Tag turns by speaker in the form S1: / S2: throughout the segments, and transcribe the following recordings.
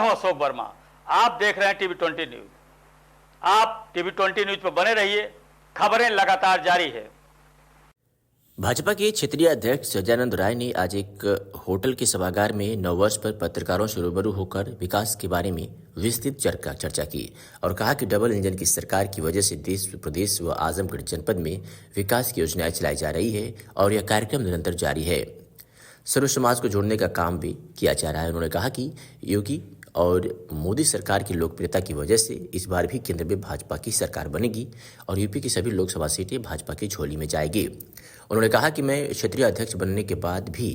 S1: हूं अशोक वर्मा। आप देख रहे हैं टीवी20 न्यूज। आप टीवी20 न्यूज पर बने रहिए, खबरें लगातार जारी है।
S2: भाजपा के क्षेत्रीय अध्यक्ष सज्जानंद राय ने आज एक होटल के सभागार में नववर्ष पर पत्रकारों से रूबरू होकर विकास के बारे में विस्तृत चर्चा की और कहा कि डबल इंजन की सरकार की वजह से देश, प्रदेश व आजमगढ़ जनपद में विकास की योजनाएं चलाई जा रही है और यह कार्यक्रम निरंतर जारी है। सर्व समाज को जोड़ने का काम भी किया जा रहा है। उन्होंने कहा कि योगी और मोदी सरकार की लोकप्रियता की वजह से इस बार भी केंद्र में भाजपा की सरकार बनेगी और यूपी की सभी लोकसभा सीटें भाजपा की झोली में जाएगी। उन्होंने कहा कि मैं क्षेत्रीय अध्यक्ष बनने के बाद भी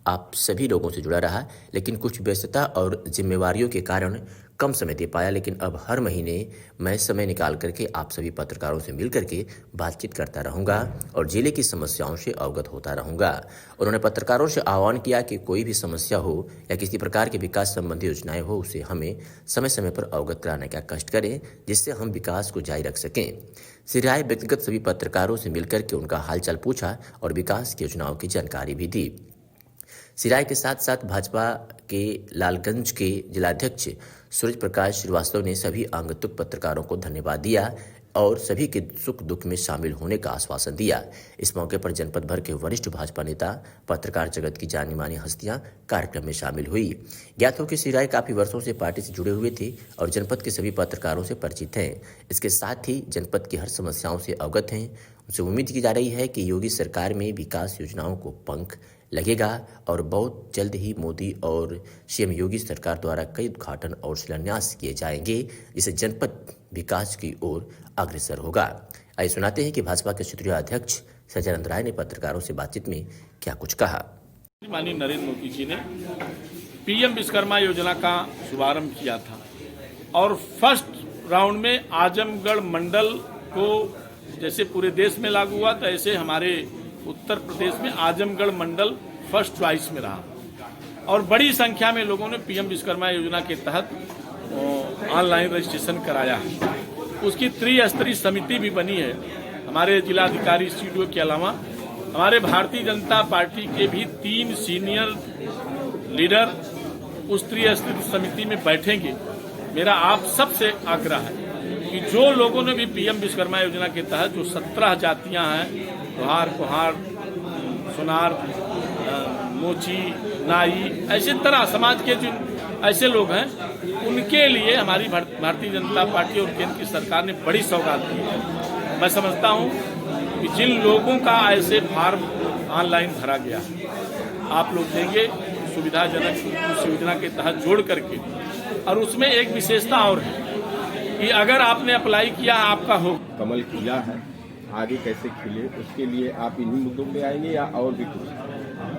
S2: आप सभी लोगों से जुड़ा रहा, लेकिन कुछ व्यस्तता और जिम्मेवारियों के कारण कम समय दे पाया, लेकिन अब हर महीने मैं समय निकाल करके आप सभी पत्रकारों से मिल करके बातचीत करता रहूंगा और जिले की समस्याओं से अवगत होता रहूंगा। उन्होंने पत्रकारों से आह्वान किया कि कोई भी समस्या हो या किसी प्रकार के विकास संबंधी योजनाएं हो, उसे हमें समय समय पर अवगत कराने का कष्ट करें, जिससे हम विकास को जारी रख सकें। श्री राय व्यक्तिगत सभी पत्रकारों से मिलकर के उनका हालचाल पूछा और विकास की योजनाओं की जानकारी भी दी। श्री राय के साथ साथ भाजपा के लालगंज के जिलाध्यक्ष सूरज प्रकाश श्रीवास्तव ने सभी आगंतुक पत्रकारों को धन्यवाद दिया और सभी के सुख दुख में शामिल होने का आश्वासन दिया। इस मौके पर जनपद भर के वरिष्ठ भाजपा नेता, पत्रकार जगत की जानी मानी हस्तियां कार्यक्रम में शामिल हुई। ज्ञात हो कि श्री राय काफी वर्षों से पार्टी से जुड़े हुए थे और जनपद के सभी पत्रकारों से परिचित हैं। इसके साथ ही जनपद की हर समस्याओं से अवगत हैं। उनसे उम्मीद की जा रही है कि योगी सरकार में विकास योजनाओं को पंख लगेगा और बहुत जल्द ही मोदी और सीएम योगी सरकार द्वारा कई उद्घाटन और शिलान्यास किए जाएंगे, जिससे जनपद विकास की ओर अग्रसर होगा। आइए सुनाते हैं कि भाजपा के क्षेत्रीय अध्यक्ष सज्जानंद राय ने पत्रकारों से बातचीत में क्या कुछ कहा।
S3: माननीय नरेंद्र मोदी जी ने पीएम विश्वकर्मा योजना का शुभारंभ किया था और फर्स्ट राउंड में आजमगढ़ मंडल को जैसे पूरे देश में लागू हुआ, तो ऐसे हमारे उत्तर प्रदेश में आजमगढ़ मंडल फर्स्ट चॉइस में रहा और बड़ी संख्या में लोगों ने पीएम विश्वकर्मा योजना के तहत ऑनलाइन रजिस्ट्रेशन कराया है। उसकी त्रिस्तरीय समिति भी बनी है। हमारे जिलाधिकारी सीडीओ के अलावा हमारे भारतीय जनता पार्टी के भी 3 सीनियर लीडर उस त्रिस्तरीय समिति में बैठेंगे। मेरा आप सबसे आग्रह है कि जो लोगों ने भी पीएम विश्वकर्मा योजना के तहत जो 17 जातियां हैं, लोहार, कुम्हार, सुनार, मोची, नाई, ऐसे तरह समाज के जो ऐसे लोग हैं, उनके लिए हमारी भारतीय जनता पार्टी और केंद्र की सरकार ने बड़ी सौगात दी है। मैं समझता हूं कि जिन लोगों का ऐसे फार्म ऑनलाइन भरा गया, आप लोग देंगे सुविधाजनक उस योजना के तहत जोड़ करके। और उसमें एक विशेषता और है कि अगर आपने अप्लाई किया, आपका हो
S4: कमल किया है, आगे कैसे खिले, उसके लिए आप इन्हीं मुद्दों पे आएंगे या और भी कुछ?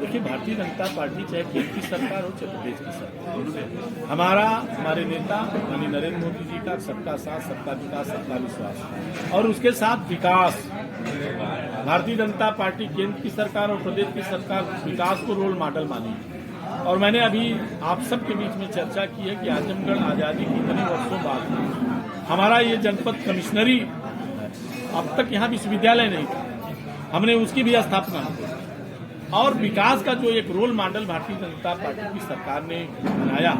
S3: देखिए, भारतीय जनता पार्टी चाहे केंद्र की सरकार हो चाहे प्रदेश की सरकार, हमारे नेता माननीय नरेंद्र मोदी जी का सबका साथ, सबका विकास, सबका विश्वास और उसके साथ विकास। भारतीय जनता पार्टी केंद्र की सरकार और प्रदेश की सरकार विकास को रोल मॉडल मानी। और मैंने अभी आप सबके बीच में चर्चा की है कि आजमगढ़ आजादी के इतने वर्षों बाद हमारा ये जनपद कमिश्नरी, अब तक यहाँ विश्वविद्यालय नहीं था, हमने उसकी भी स्थापना की और विकास का जो एक role model Bharatiya Janata party की सरकार ने बनाया,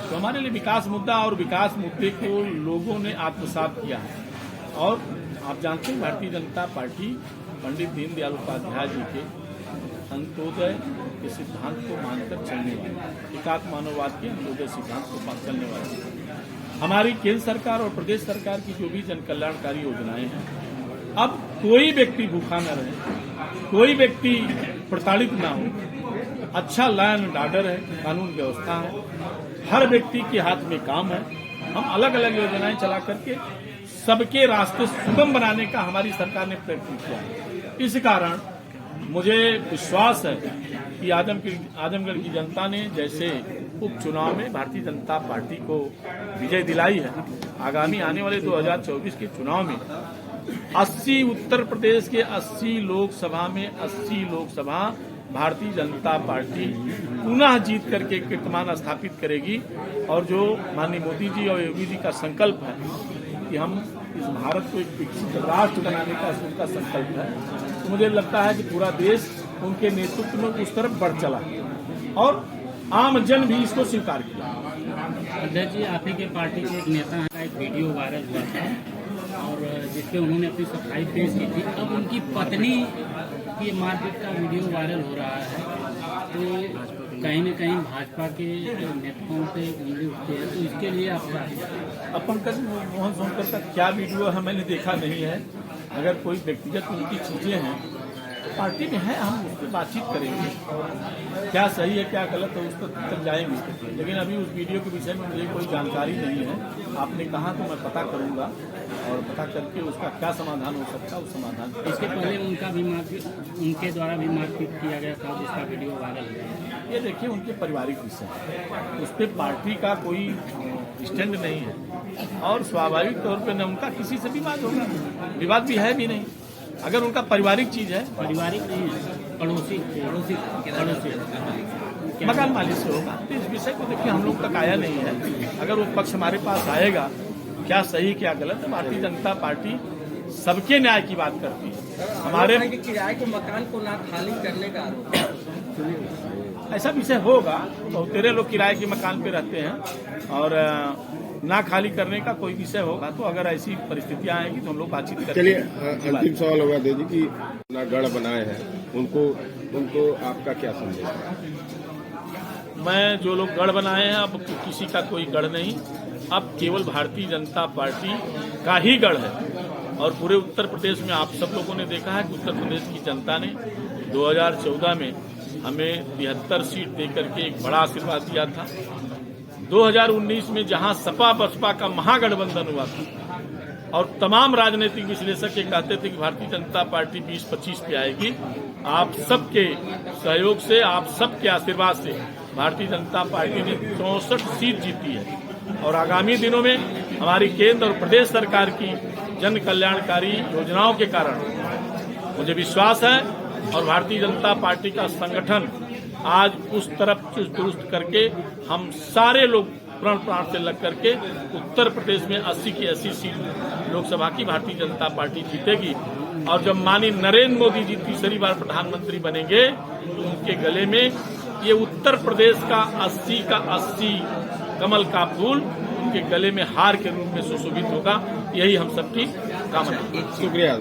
S3: तो हमारे लिए विकास मुद्दा और विकास मुद्दे को लोगों ने आत्मसात किया है। और आप जानते हैं भारतीय जनता पार्टी पंडित दीनदयाल उपाध्याय जी के अंत्योदय के सिद्धांत को मानकर चलने वाली, एकात्म मानववाद के अंत्योदय सिद्धांत को मान चलने वाली हमारी केंद्र सरकार और प्रदेश सरकार की जो भी जन कल्याणकारी योजनाएं हैं, अब कोई व्यक्ति भूखा न रहे, कोई व्यक्ति प्रताड़ित ना हो, अच्छा लॉ एंड ऑर्डर है, कानून व्यवस्था है, हर व्यक्ति के हाथ में काम है। हम अलग अलग योजनाएं चला करके सबके रास्ते सुगम बनाने का हमारी सरकार ने प्रयत्न किया है। इस कारण मुझे विश्वास है कि आजमगढ़ की जनता ने जैसे उपचुनाव में भारतीय जनता पार्टी को विजय दिलाई है, आगामी आने वाले 2024 के चुनाव में 80 उत्तर प्रदेश के 80 लोकसभा में 80 लोकसभा भारतीय जनता पार्टी पुनः जीत करके कीर्तिमान स्थापित करेगी। और जो माननीय मोदी जी और योगी जी का संकल्प है कि हम इस भारत को एक विकसित राष्ट्र बनाने का उनका संकल्प है, तो मुझे लगता है कि पूरा देश उनके नेतृत्व में उस तरफ बढ़ चला और आम जन भी इसको स्वीकार किया।
S5: अध्यक्ष जी, आप ही के पार्टी के एक नेता का एक वीडियो वायरल हुआ था और जिसपे उन्होंने अपनी सफाई पेश की थी। अब उनकी पत्नी की मारपीट का वीडियो वायरल हो रहा है, तो कहीं न कहीं भाजपा के नेताओं पे उंगली उठती है, तो इसके लिए आप
S3: अब पंकज मोहन सोनकर का क्या वीडियो है मैंने देखा नहीं है। अगर कोई व्यक्तिगत उनकी चीजें हैं पार्टी में है, हम उस पर बातचीत करेंगे, क्या सही है क्या गलत है उस तक जाएंगे। लेकिन अभी उस वीडियो के विषय में मुझे कोई जानकारी नहीं है। आपने कहा तो मैं पता करूंगा और पता करके उसका क्या समाधान हो सकता है उस समाधान का।
S5: इसके पहले उनके द्वारा भी मारपीट किया गया था जिसका वीडियो वायरल हुआ।
S3: ये देखिए उनके पारिवारिक विषय है, उस पर पार्टी का कोई स्टैंड नहीं है और स्वाभाविक तौर पर न उनका किसी से विवाद होगा, विवाद भी है भी नहीं। अगर उनका पारिवारिक चीज है,
S5: पारिवारिक नहीं है, पड़ोसी
S3: मकान मालिक से होगा, तो इस विषय को देखिए हम लोग तक आया नहीं है। अगर वो पक्ष हमारे पास आएगा क्या सही क्या गलत है, भारतीय जनता पार्टी सबके न्याय की बात करती है। हमारे
S6: किराए के मकान को ना खाली करने का आरोप
S3: ऐसा विषय होगा, बहुतेरे लोग किराए के मकान पे रहते हैं और ना खाली करने का कोई विषय होगा तो अगर ऐसी परिस्थितियां आएंगी तो हम लोग बातचीत करेंगे।
S4: चलिए अंतिम सवाल होगा दे जी कि ना गढ़ बनाए हैं उनको आपका क्या संदेश है?
S3: मैं जो लोग गढ़ बनाए हैं अब किसी का कोई गढ़ नहीं, अब केवल भारतीय जनता पार्टी का ही गढ़ है। और पूरे उत्तर प्रदेश में आप सब लोगों ने देखा है कि उत्तर प्रदेश की जनता ने 2014 में हमें 73 सीट देकर के एक बड़ा आशीर्वाद दिया था। 2019 में जहां सपा बसपा का महागठबंधन हुआ था और तमाम राजनीतिक विश्लेषक ये कहते थे कि भारतीय जनता पार्टी 20-25 पे आएगी, आप सबके सहयोग से, आप सबके आशीर्वाद से भारतीय जनता पार्टी ने 64 सीट जीती है। और आगामी दिनों में हमारी केंद्र और प्रदेश सरकार की जन कल्याणकारी योजनाओं के कारण मुझे विश्वास है और भारतीय जनता पार्टी का संगठन आज उस तरफ चुस्त दुरुस्त करके हम सारे लोग प्राण से लग करके उत्तर प्रदेश में 80 की 80 सीट लोकसभा की भारतीय जनता पार्टी जीतेगी। और जब माननीय नरेंद्र मोदी जी तीसरी बार प्रधानमंत्री बनेंगे तो उनके गले में ये उत्तर प्रदेश का 80 का 80 कमल का फूल उनके गले में हार के रूप में सुशोभित होगा। यही हम सबकी कामना है।
S4: शुक्रिया।